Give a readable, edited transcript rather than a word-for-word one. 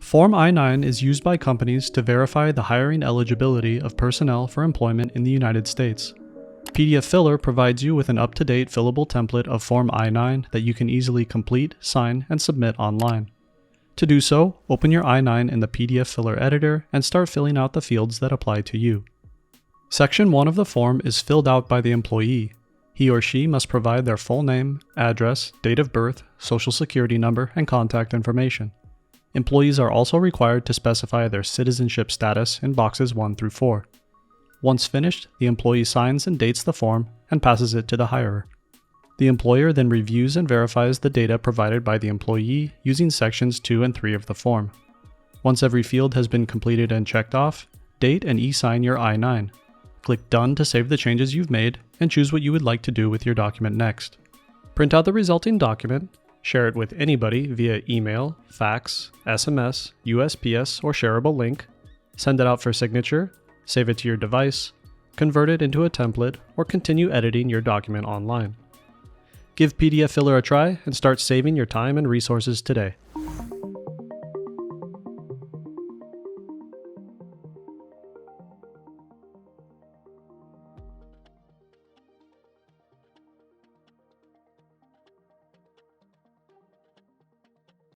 Form I-9 is used by companies to verify the hiring eligibility of personnel for employment in the United States. pdfFiller provides you with an up-to-date fillable template of Form I-9 that you can easily complete, sign, and submit online. To do so, open your I-9 in the pdfFiller editor and start filling out the fields that apply to you. Section 1 of the form is filled out by the employee. He or she must provide their full name, address, date of birth, social security number, and contact information. Employees are also required to specify their citizenship status in boxes 1 through 4. Once finished, the employee signs and dates the form and passes it to the hirer. The employer then reviews and verifies the data provided by the employee using sections 2 and 3 of the form. Once every field has been completed and checked off, date and e-sign your I-9. Click Done to save the changes you've made and choose what you would like to do with your document next. Print out the resulting document, share it with anybody via email, fax, SMS, USPS, or shareable link, send it out for signature, save it to your device, convert it into a template, or continue editing your document online. Give pdfFiller a try and start saving your time and resources today.